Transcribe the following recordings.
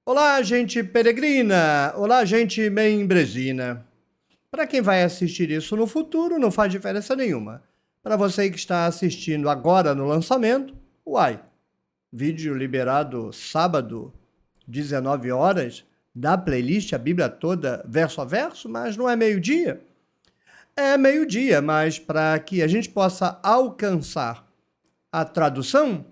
Olá, gente peregrina! Olá, gente membresina! Para quem vai assistir isso no futuro, não faz diferença nenhuma. Para você que está assistindo agora no lançamento, uai, vídeo liberado sábado, 19 horas, da playlist A Bíblia Toda, verso a verso, mas não é meio-dia? É meio-dia, mas para que a gente possa alcançar a tradução,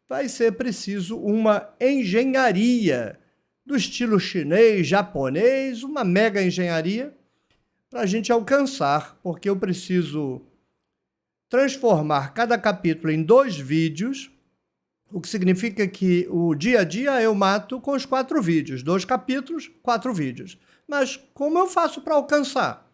vai ser preciso uma engenharia do estilo chinês, japonês, uma mega engenharia para a gente alcançar, porque eu preciso transformar cada capítulo em 2 vídeos, o que significa que o dia a dia eu mato com os 4 vídeos, 2 capítulos, 4 vídeos. Mas como eu faço para alcançar?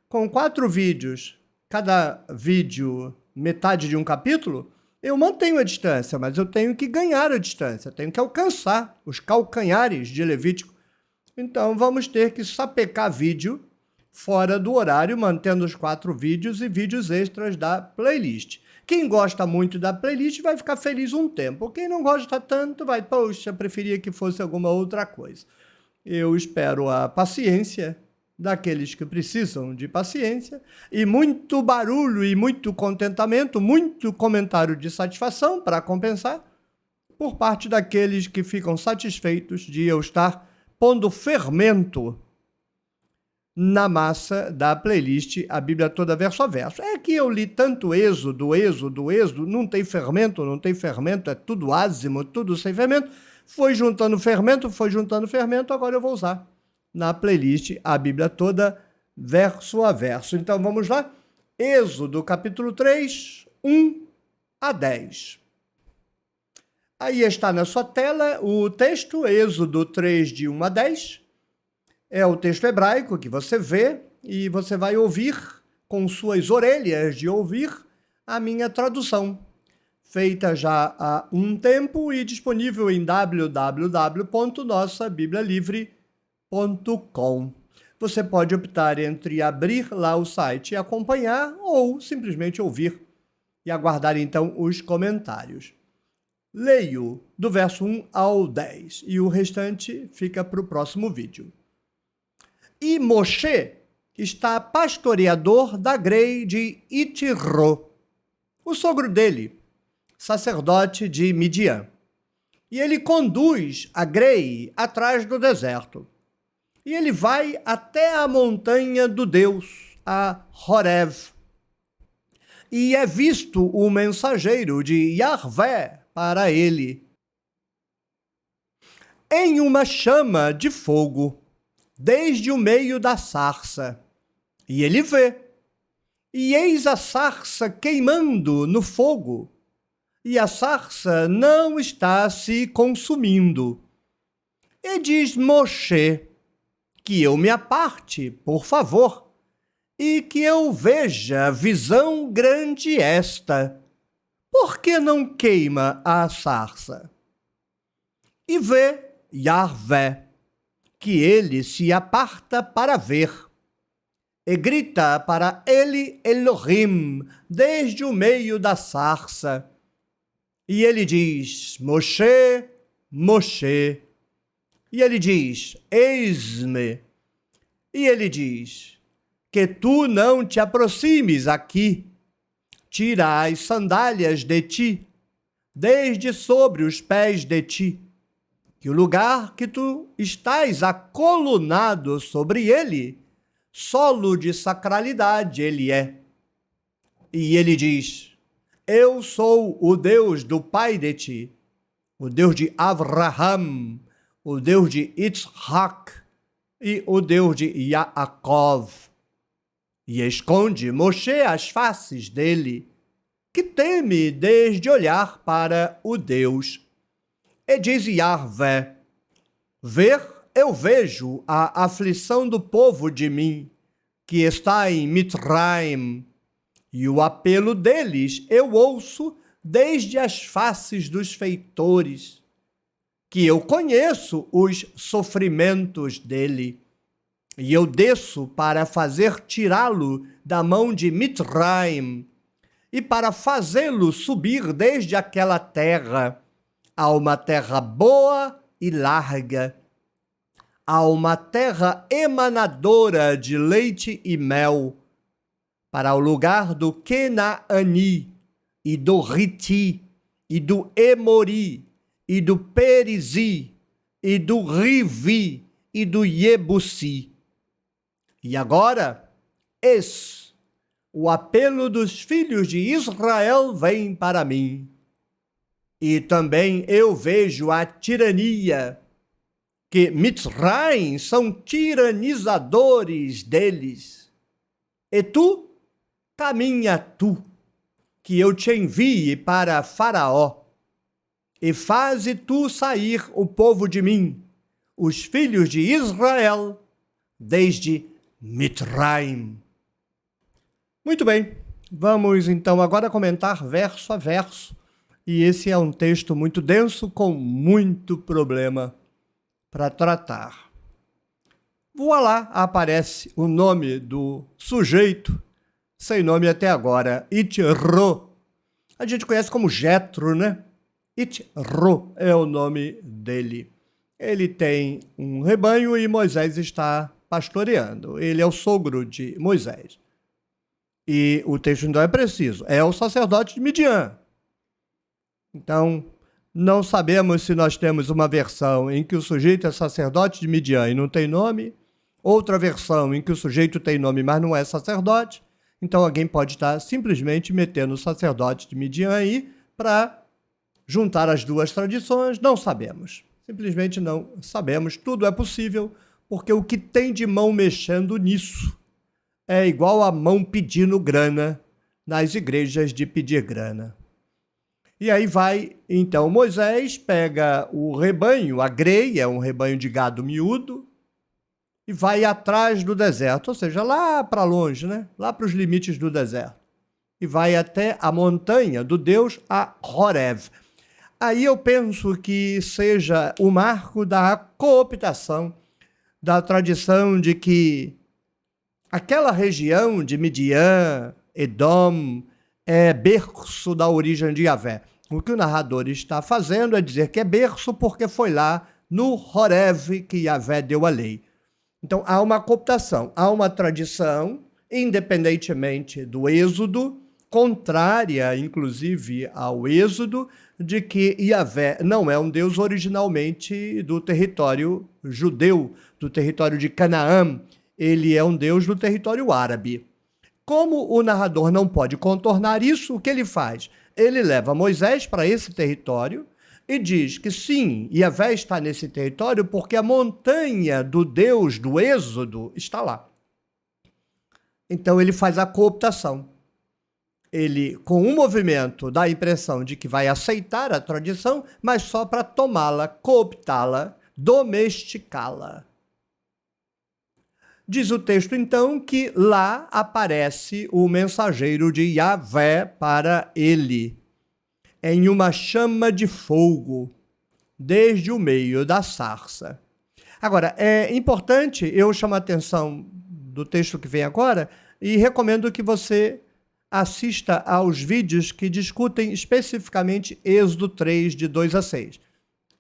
Com 4 vídeos, cada vídeo metade de um capítulo, eu mantenho a distância, mas eu tenho que ganhar a distância, tenho que alcançar os calcanhares de Levítico. Então vamos ter que sapecar vídeo fora do horário, mantendo os 4 vídeos e vídeos extras da playlist. Quem gosta muito da playlist vai ficar feliz um tempo. Quem não gosta tanto vai, poxa, preferia que fosse alguma outra coisa. Eu espero a paciência daqueles que precisam de paciência, e muito barulho e muito contentamento, muito comentário de satisfação para compensar, por parte daqueles que ficam satisfeitos de eu estar pondo fermento na massa da playlist A Bíblia Toda verso a verso. É que eu li tanto Êxodo, não tem fermento, é tudo ázimo, tudo sem fermento. Foi juntando fermento, agora eu vou usar na playlist A Bíblia Toda, verso a verso. Então vamos lá? Êxodo, capítulo 3, 1 a 10. Aí está na sua tela o texto, Êxodo 3, de 1 a 10. É o texto hebraico que você vê e você vai ouvir com suas orelhas de ouvir a minha tradução, feita já há um tempo e disponível em www.nossabiblialivre.com. Você pode optar entre abrir lá o site e acompanhar ou simplesmente ouvir e aguardar então os comentários. Leio do verso 1 ao 10 e o restante fica para o próximo vídeo. E Moshe está pastoreador da grei de Itirô, o sogro dele, sacerdote de Midian. E ele conduz a grei atrás do deserto. E ele vai até a montanha do Deus, a Horev. E é visto o mensageiro de Yahvé para ele em uma chama de fogo, desde o meio da sarça. E ele vê. E eis a sarça queimando no fogo, e a sarça não está se consumindo. E diz Moshe que eu me aparte, por favor, e que eu veja visão grande esta. Por que não queima a sarça? E vê Yahvé que ele se aparta para ver, e grita para ele Elohim desde o meio da sarça. E ele diz, Moshe, Moshe. E ele diz, eis-me. E ele diz, que tu não te aproximes aqui, tira as sandálias de ti, desde sobre os pés de ti, que o lugar que tu estás acolunado sobre ele, solo de sacralidade ele é. E ele diz, eu sou o Deus do pai de ti, o Deus de Avraham, o Deus de Yitzhak e o Deus de Yaakov. E esconde Moshe as faces dele, que teme desde olhar para o Deus. E diz Yahvé, ver eu vejo a aflição do povo de mim, que está em Mitzraim, e o apelo deles eu ouço desde as faces dos feitores, que eu conheço os sofrimentos dele, e eu desço para fazer tirá-lo da mão de Mitzraim, e para fazê-lo subir desde aquela terra a uma terra boa e larga, a uma terra emanadora de leite e mel, para o lugar do Quenaani, e do Riti, e do Emori, e do Perizi, e do Rivi, e do Iebusi. E agora, o apelo dos filhos de Israel vem para mim. E também eu vejo a tirania, que Mitzraim são tiranizadores deles. E tu, caminha tu, que eu te envie para Faraó, e faze tu sair o povo de mim, os filhos de Israel, desde Mitzraim. Muito bem, vamos então agora comentar verso a verso, e esse é um texto muito denso, com muito problema para tratar. Voilá, aparece o nome do sujeito, sem nome até agora, Itro. A gente conhece como Jetro, né? Itro é o nome dele. Ele tem um rebanho e Moisés está pastoreando. Ele é o sogro de Moisés. E o texto então é preciso. É o sacerdote de Midian. Então, não sabemos se nós temos uma versão em que o sujeito é sacerdote de Midian e não tem nome, outra versão em que o sujeito tem nome, mas não é sacerdote. Então, alguém pode estar simplesmente metendo o sacerdote de Midian aí para juntar as duas tradições. Não sabemos. Simplesmente não sabemos. Tudo é possível, porque o que tem de mão mexendo nisso é igual a mão pedindo grana nas igrejas de pedir grana. E aí vai, então, Moisés pega o rebanho, a grei, é um rebanho de gado miúdo, e vai atrás do deserto, ou seja, lá para longe, né? Lá para os limites do deserto. E vai até a montanha do Deus, a Horeb. Aí eu penso que seja o marco da cooptação, da tradição de que aquela região de Midian, Edom, é berço da origem de Yahvé. O que o narrador está fazendo é dizer que é berço porque foi lá no Horeb que Yahvé deu a lei. Então há uma cooptação, há uma tradição, independentemente do êxodo, contrária inclusive ao êxodo, de que Yahvé não é um Deus originalmente do território judeu, do território de Canaã, ele é um Deus do território árabe. Como o narrador não pode contornar isso, o que ele faz? Ele leva Moisés para esse território e diz que sim, Yahvé está nesse território porque a montanha do Deus do Êxodo está lá. Então ele faz a cooptação. Ele, com um movimento, dá a impressão de que vai aceitar a tradição, mas só para tomá-la, cooptá-la, domesticá-la. Diz o texto, então, que lá aparece o mensageiro de Yahvé para ele, em uma chama de fogo, desde o meio da sarça. Agora, é importante, eu chamo a atenção do texto que vem agora, e recomendo que você assista aos vídeos que discutem especificamente Êxodo 3, de 2 a 6.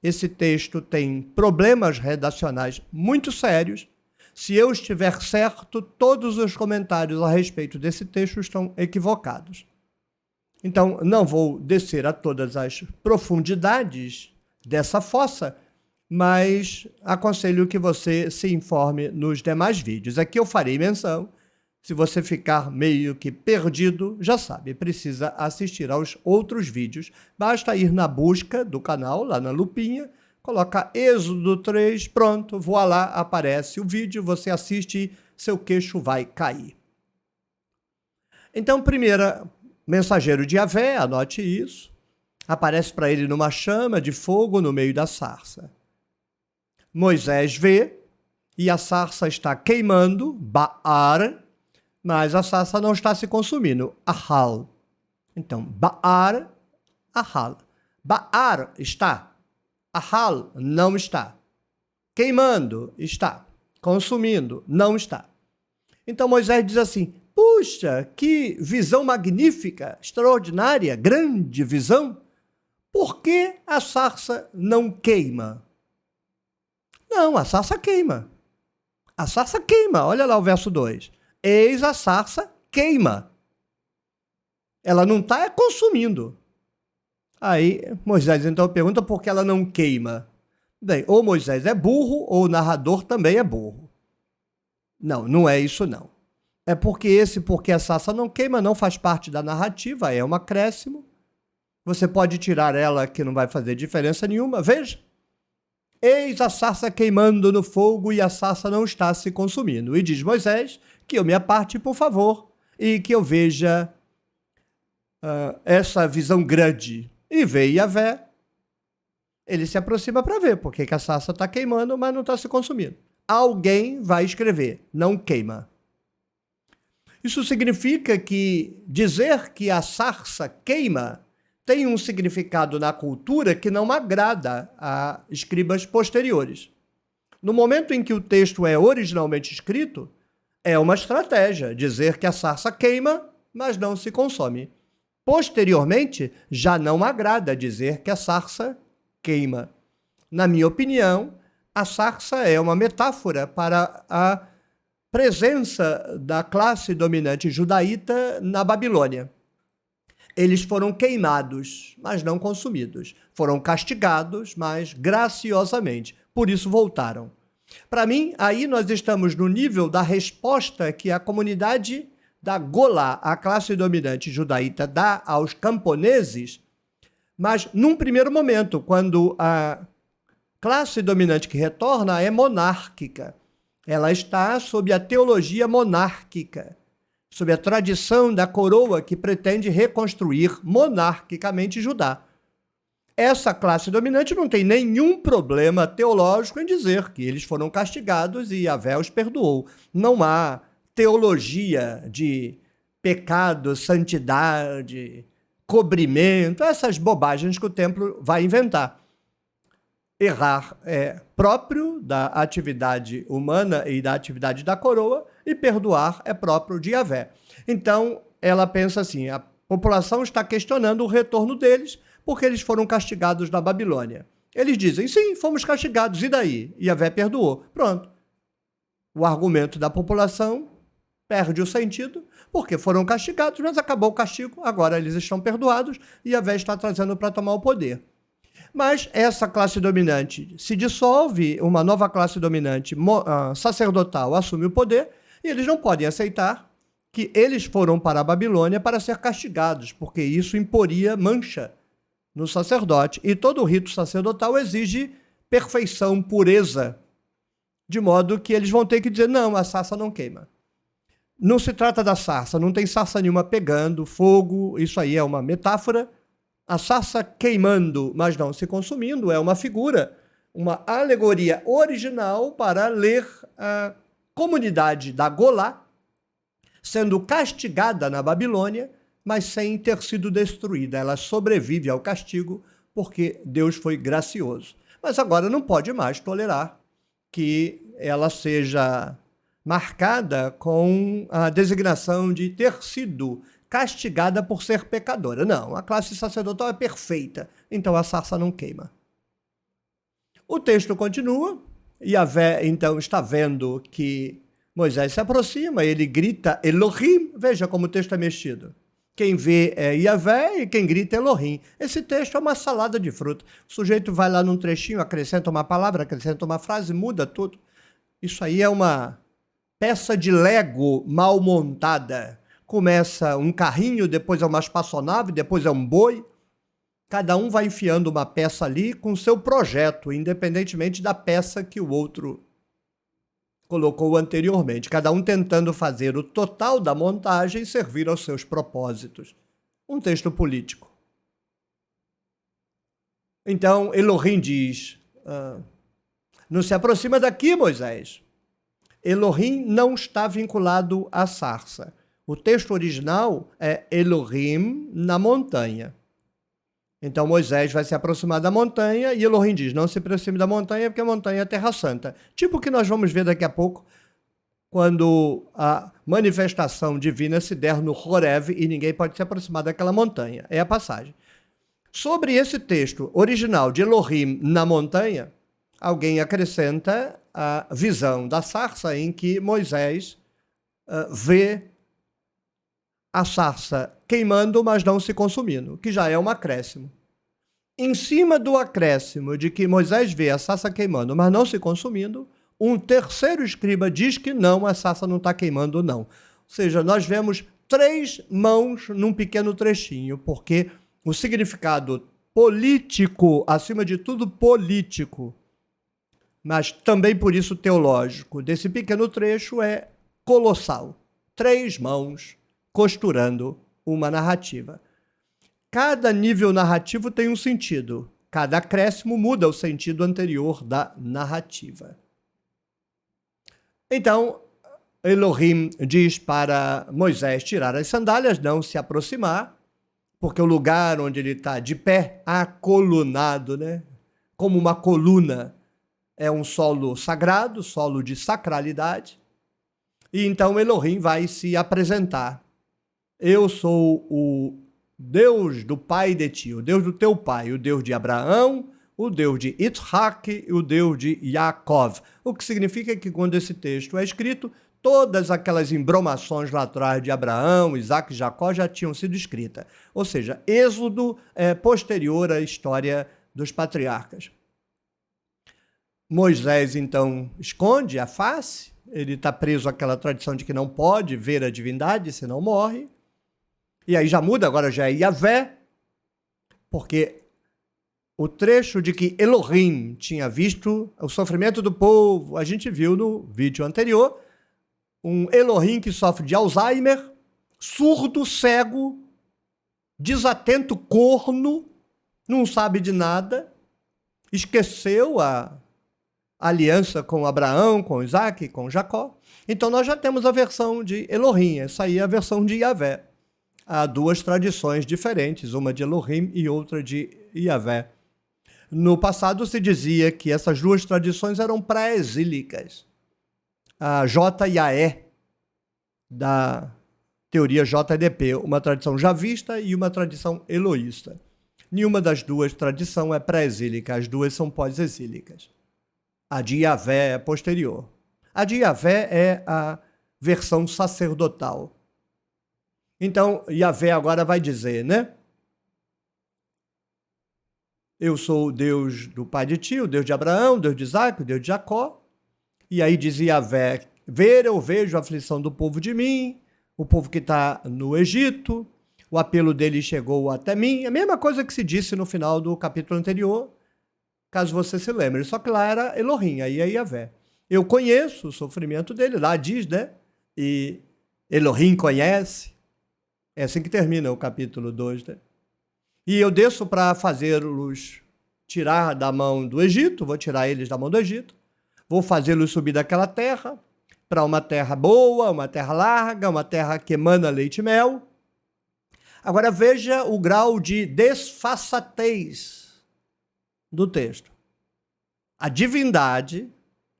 Esse texto tem problemas redacionais muito sérios. Se eu estiver certo, todos os comentários a respeito desse texto estão equivocados. Então, não vou descer a todas as profundidades dessa fossa, mas aconselho que você se informe nos demais vídeos. Aqui eu farei menção. Se você ficar meio que perdido, já sabe, precisa assistir aos outros vídeos. Basta ir na busca do canal, lá na lupinha, coloca Êxodo 3, pronto, voilá, aparece o vídeo, você assiste, seu queixo vai cair. Então, primeira, mensageiro de Yahvé, anote isso, aparece para ele numa chama de fogo no meio da sarça. Moisés vê, e a sarça está queimando, Baar, mas a sarça não está se consumindo, Ahal. Então, Baar, Ahal. Baar está, Ahal não está. Queimando está, consumindo não está. Então Moisés diz assim, puxa, que visão magnífica, extraordinária, grande visão. Por que a sarça não queima? Não, a sarça queima. A sarça queima. Olha lá o verso 2. Eis a sarça queima. Ela não está consumindo. Aí Moisés então pergunta por que ela não queima. Bem, ou Moisés é burro, ou o narrador também é burro. Não, não é isso não. É porque a sarça não queima não faz parte da narrativa, é um acréscimo. Você pode tirar ela que não vai fazer diferença nenhuma. Veja. Eis a sarça queimando no fogo e a sarça não está se consumindo. E diz Moisés que eu me aparte, por favor, e que eu veja essa visão grande. E vê Yahvé. Ele se aproxima para ver porque que a sarça está queimando, mas não está se consumindo. Alguém vai escrever, não queima. Isso significa que dizer que a sarça queima tem um significado na cultura que não agrada a escribas posteriores. No momento em que o texto é originalmente escrito, é uma estratégia dizer que a sarça queima, mas não se consome. Posteriormente, já não agrada dizer que a sarça queima. Na minha opinião, a sarça é uma metáfora para a presença da classe dominante judaíta na Babilônia. Eles foram queimados, mas não consumidos. Foram castigados, mas graciosamente. Por isso voltaram. Para mim, aí nós estamos no nível da resposta que a comunidade da Golá, a classe dominante judaíta, dá aos camponeses, mas num primeiro momento, quando a classe dominante que retorna é monárquica. Ela está sob a teologia monárquica, sob a tradição da coroa que pretende reconstruir monarquicamente Judá. Essa classe dominante não tem nenhum problema teológico em dizer que eles foram castigados e Yahvé os perdoou. Não há teologia de pecado, santidade, cobrimento, essas bobagens que o templo vai inventar. Errar é próprio da atividade humana e da atividade da coroa, e perdoar é próprio de Yahvé. Então, ela pensa assim, a população está questionando o retorno deles, porque eles foram castigados na Babilônia. Eles dizem, sim, fomos castigados, e daí? Yahvé perdoou. Pronto. O argumento da população perde o sentido, porque foram castigados, mas acabou o castigo, agora eles estão perdoados, e Yahvé está trazendo para tomar o poder. Mas essa classe dominante se dissolve, uma nova classe dominante sacerdotal assume o poder, e eles não podem aceitar que eles foram para a Babilônia para ser castigados, porque isso imporia mancha no sacerdote. E todo o rito sacerdotal exige perfeição, pureza, de modo que eles vão ter que dizer, não, a sarça não queima. Não se trata da sarça, não tem sarça nenhuma pegando, fogo, isso aí é uma metáfora. A sarça queimando, mas não se consumindo, é uma figura, uma alegoria original para ler a comunidade da Golá sendo castigada na Babilônia, mas sem ter sido destruída. Ela sobrevive ao castigo porque Deus foi gracioso. Mas agora não pode mais tolerar que ela seja marcada com a designação de ter sido castigada por ser pecadora. Não, a classe sacerdotal é perfeita, então a sarça não queima. O texto continua, Yahvé então está vendo que Moisés se aproxima, ele grita Elohim, veja como o texto é mexido. Quem vê é Yahvé e quem grita é Elohim. Esse texto é uma salada de fruta. O sujeito vai lá num trechinho, acrescenta uma palavra, acrescenta uma frase, muda tudo. Isso aí é uma peça de Lego mal montada. Começa um carrinho, depois é uma espaçonave, depois é um boi. Cada um vai enfiando uma peça ali com seu projeto, independentemente da peça que o outro colocou anteriormente. Cada um tentando fazer o total da montagem e servir aos seus propósitos. Um texto político. Então, Elohim diz, não se aproxima daqui, Moisés. Elohim não está vinculado à sarça. O texto original é Elohim na montanha. Então Moisés vai se aproximar da montanha e Elohim diz, não se aproxime da montanha porque a montanha é terra santa. Tipo o que nós vamos ver daqui a pouco, quando a manifestação divina se der no Horeb e ninguém pode se aproximar daquela montanha. É a passagem. Sobre esse texto original de Elohim na montanha, alguém acrescenta a visão da sarça em que Moisés vê a sarça queimando, mas não se consumindo, que já é um acréscimo. Em cima do acréscimo de que Moisés vê a sarça queimando, mas não se consumindo, um terceiro escriba diz que não, a sarça não está queimando, não. Ou seja, nós vemos 3 mãos num pequeno trechinho, porque o significado político, acima de tudo político, mas também por isso teológico, desse pequeno trecho é colossal. 3 mãos costurando uma narrativa. Cada nível narrativo tem um sentido. Cada acréscimo muda o sentido anterior da narrativa. Então, Elohim diz para Moisés tirar as sandálias, não se aproximar, porque o lugar onde ele está de pé, acolunado, né? Como uma coluna, é um solo sagrado, solo de sacralidade. E então Elohim vai se apresentar. Eu sou o Deus do pai de ti, o Deus do teu pai, o Deus de Abraão, o Deus de Isaac e o Deus de Yaakov. O que significa que quando esse texto é escrito, todas aquelas embromações lá atrás de Abraão, Isaac e Jacó já tinham sido escritas. Ou seja, Êxodo é posterior à história dos patriarcas. Moisés, então, esconde a face, ele está preso àquela tradição de que não pode ver a divindade, senão morre. E aí já muda, agora já é Yahvé, porque o trecho de que Elohim tinha visto o sofrimento do povo, a gente viu no vídeo anterior, um Elohim que sofre de Alzheimer, surdo, cego, desatento, corno, não sabe de nada, esqueceu a aliança com Abraão, com Isaac, com Jacó. Então nós já temos a versão de Elohim, essa aí é a versão de Yahvé. Há 2 tradições diferentes, uma de Elohim e outra de Yahvé. No passado se dizia que essas 2 tradições eram pré-exílicas. A J e a E, da teoria JDP, uma tradição javista e uma tradição eloísta. Nenhuma das 2 tradições é pré-exílica, as 2 são pós-exílicas. A de Yahvé é posterior. A de Yahvé é a versão sacerdotal. Então, Yahvé agora vai dizer, né? Eu sou o Deus do pai de ti, o Deus de Abraão, o Deus de Isaac, o Deus de Jacó. E aí diz Yahvé, eu vejo a aflição do povo de mim, o povo que está no Egito, o apelo dele chegou até mim. A mesma coisa que se disse no final do capítulo anterior, caso você se lembre. Só que lá era Elohim, aí é Yahvé. Eu conheço o sofrimento dele, lá diz, né? E Elohim conhece. É assim que termina o capítulo 2, né? E eu desço para fazê-los tirar da mão do Egito, vou tirar eles da mão do Egito, vou fazê-los subir daquela terra para uma terra boa, uma terra larga, uma terra que emana leite e mel. Agora veja o grau de desfaçatez do texto. A divindade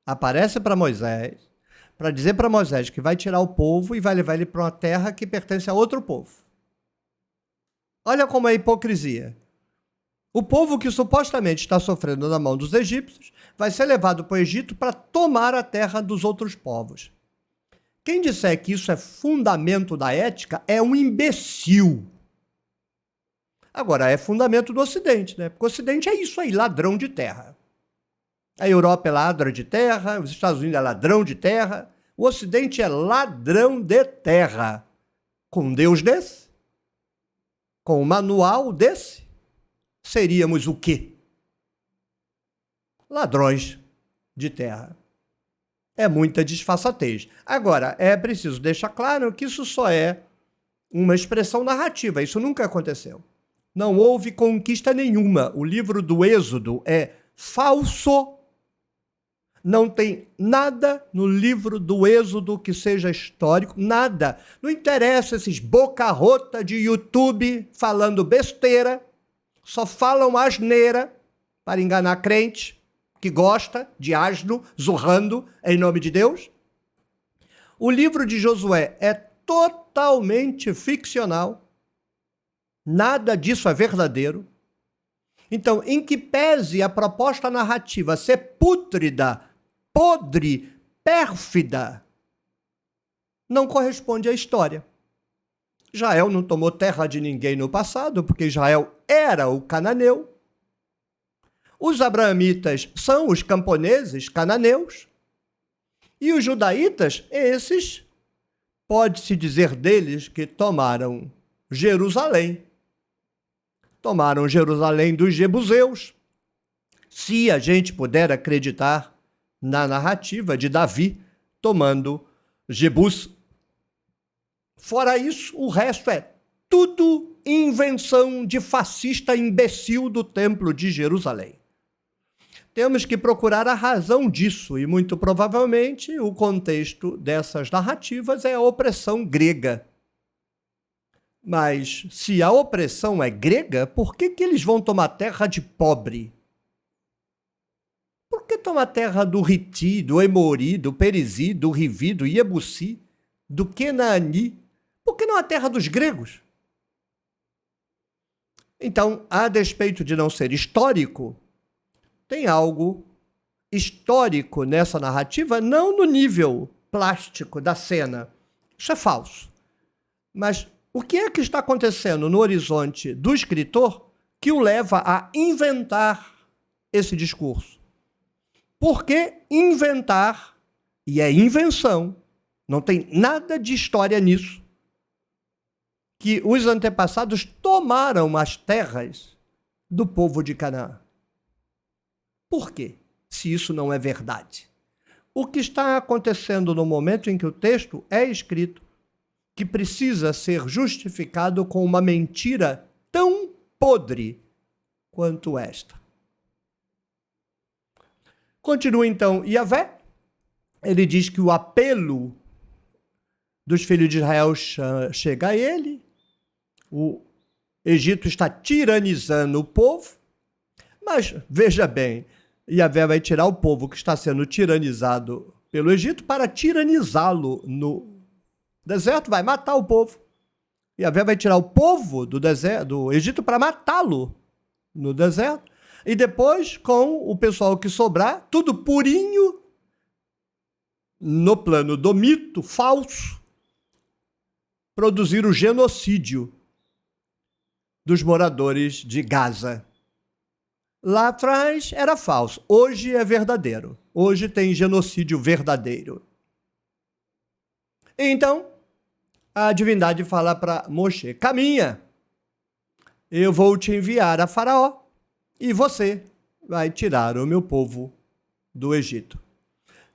aparece para Moisés, para dizer para Moisés que vai tirar o povo e vai levar ele para uma terra que pertence a outro povo. Olha como é a hipocrisia. O povo que supostamente está sofrendo na mão dos egípcios vai ser levado para o Egito para tomar a terra dos outros povos. Quem disser que isso é fundamento da ética é um imbecil. Agora, é fundamento do Ocidente, né? Porque o Ocidente é isso aí, ladrão de terra. A Europa é ladra de terra, os Estados Unidos é ladrão de terra, o Ocidente é ladrão de terra. Com um Deus desse, com um manual desse, seríamos o quê? Ladrões de terra. É muita disfarçatez. Agora, é preciso deixar claro que isso só é uma expressão narrativa, isso nunca aconteceu. Não houve conquista nenhuma. O livro do Êxodo é falso. Não tem nada no livro do Êxodo que seja histórico, nada. Não interessa esses boca-rota de YouTube falando besteira, só falam asneira para enganar crente que gosta de asno, zurrando em nome de Deus. O livro de Josué é totalmente ficcional, nada disso é verdadeiro. Então, em que pese a proposta narrativa ser pútrida, podre, pérfida, não corresponde à história. Israel não tomou terra de ninguém no passado, porque Israel era o cananeu. Os abraamitas são os camponeses cananeus. E os judaítas, esses, pode-se dizer deles que tomaram Jerusalém. Tomaram Jerusalém dos jebuseus. Se a gente puder acreditar na narrativa de Davi tomando Jebus. Fora isso, o resto é tudo invenção de fascista imbecil do Templo de Jerusalém. Temos que procurar a razão disso, e muito provavelmente o contexto dessas narrativas é a opressão grega. Mas se a opressão é grega, por que eles vão tomar terra de pobre? Por que tomar terra do Riti, do Emori, do Perizi, do Rivi, do Iebusi, do Kenaani? Por que não a terra dos gregos? Então, a despeito de não ser histórico, tem algo histórico nessa narrativa, não no nível plástico da cena. Isso é falso. Mas o que é que está acontecendo no horizonte do escritor que o leva a inventar esse discurso? Porque inventar, e é invenção, não tem nada de história nisso, que os antepassados tomaram as terras do povo de Canaã. Por quê? Se isso não é verdade. O que está acontecendo no momento em que o texto é escrito, que precisa ser justificado com uma mentira tão podre quanto esta. Continua então Yahvé. Ele diz que o apelo dos filhos de Israel chega a ele. O Egito está tiranizando o povo. Mas, veja bem, Yahvé vai tirar o povo que está sendo tiranizado pelo Egito para tiranizá-lo no deserto, vai matar o povo. Yahvé vai tirar o povo do Egito para matá-lo no deserto. E depois, com o pessoal que sobrar, tudo purinho, no plano do mito falso, produzir o genocídio dos moradores de Gaza. Lá atrás era falso, hoje é verdadeiro. Hoje tem genocídio verdadeiro. Então, a divindade fala para Moshe: caminha, eu vou te enviar a Faraó e você vai tirar o meu povo do Egito.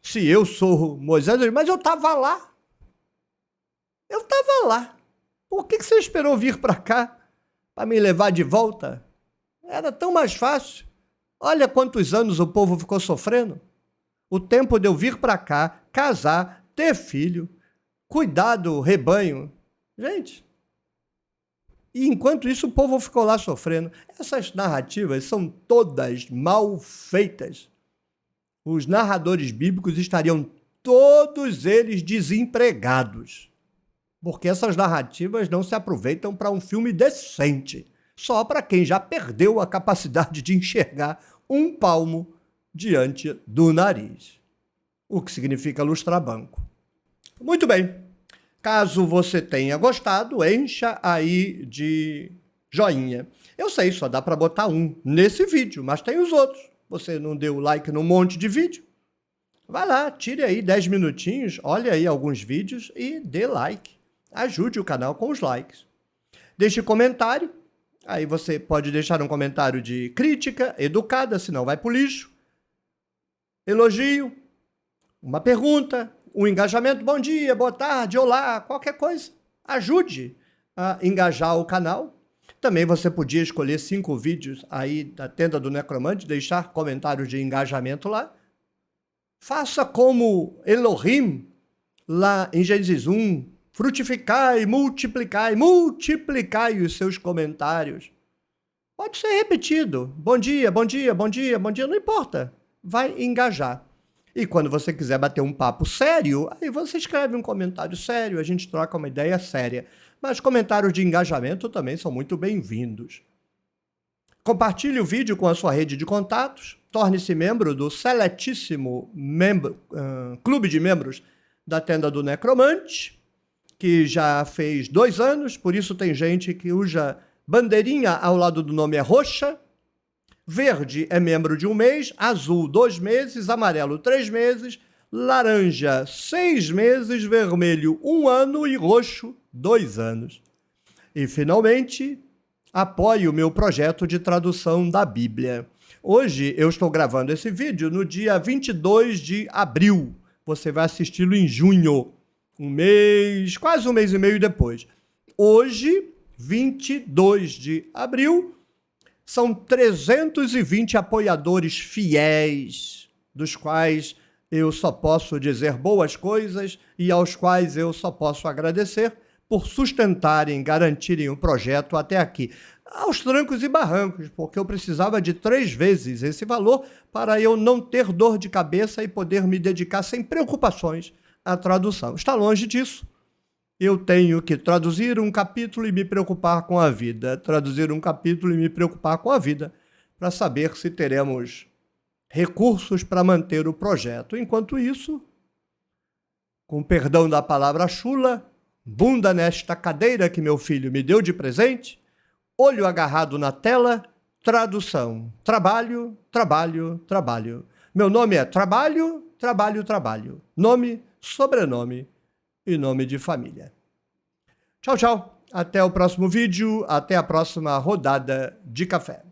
Se eu sou Moisés, mas eu estava lá. Eu estava lá. Por que você esperou vir para cá para me levar de volta? Era tão mais fácil. Olha quantos anos o povo ficou sofrendo. O tempo de eu vir para cá, casar, ter filho, cuidar do rebanho. Gente, e enquanto isso o povo ficou lá sofrendo. Essas narrativas são todas mal feitas. Os narradores bíblicos estariam todos eles desempregados. Porque essas narrativas não se aproveitam para um filme decente. Só para quem já perdeu a capacidade de enxergar um palmo diante do nariz. O que significa lustrabanco. Muito bem. Caso você tenha gostado, encha aí de joinha. Eu sei, só dá para botar um nesse vídeo, mas tem os outros. Você não deu like num monte de vídeo? Vai lá, tire aí 10 minutinhos, olhe aí alguns vídeos e dê like. Ajude o canal com os likes. Deixe comentário. Aí você pode deixar um comentário de crítica, educada, senão vai pro lixo. Elogio, uma pergunta, um engajamento, bom dia, boa tarde, olá, qualquer coisa. Ajude a engajar o canal. Também você podia escolher 5 vídeos aí da Tenda do Necromante, deixar comentários de engajamento lá. Faça como Elohim, lá em Gênesis 1, frutificai, multiplicai os seus comentários. Pode ser repetido. Bom dia, bom dia, bom dia, bom dia, não importa. Vai engajar. E quando você quiser bater um papo sério, aí você escreve um comentário sério, a gente troca uma ideia séria. Mas comentários de engajamento também são muito bem-vindos. Compartilhe o vídeo com a sua rede de contatos, torne-se membro do seletíssimo clube de membros da Tenda do Necromante, que já fez 2 anos, por isso tem gente cuja bandeirinha ao lado do nome é roxa. Verde é membro de 1 mês, azul 2 meses, amarelo 3 meses, laranja 6 meses, vermelho 1 ano e roxo 2 anos. E, finalmente, apoie o meu projeto de tradução da Bíblia. Hoje eu estou gravando esse vídeo no dia 22 de abril. Você vai assisti-lo em junho, quase um mês e meio depois. Hoje, 22 de abril, são 320 apoiadores fiéis, dos quais eu só posso dizer boas coisas e aos quais eu só posso agradecer por sustentarem, garantirem o projeto até aqui. Aos trancos e barrancos, porque eu precisava de 3 vezes esse valor para eu não ter dor de cabeça e poder me dedicar sem preocupações à tradução. Está longe disso. Eu tenho que traduzir um capítulo e me preocupar com a vida. Traduzir um capítulo e me preocupar com a vida para saber se teremos recursos para manter o projeto. Enquanto isso, com perdão da palavra chula, bunda nesta cadeira que meu filho me deu de presente, olho agarrado na tela, tradução, trabalho, trabalho, trabalho. Meu nome é Trabalho, Trabalho, Trabalho. Nome, sobrenome e nome de família. Tchau, tchau. Até o próximo vídeo, até a próxima rodada de café.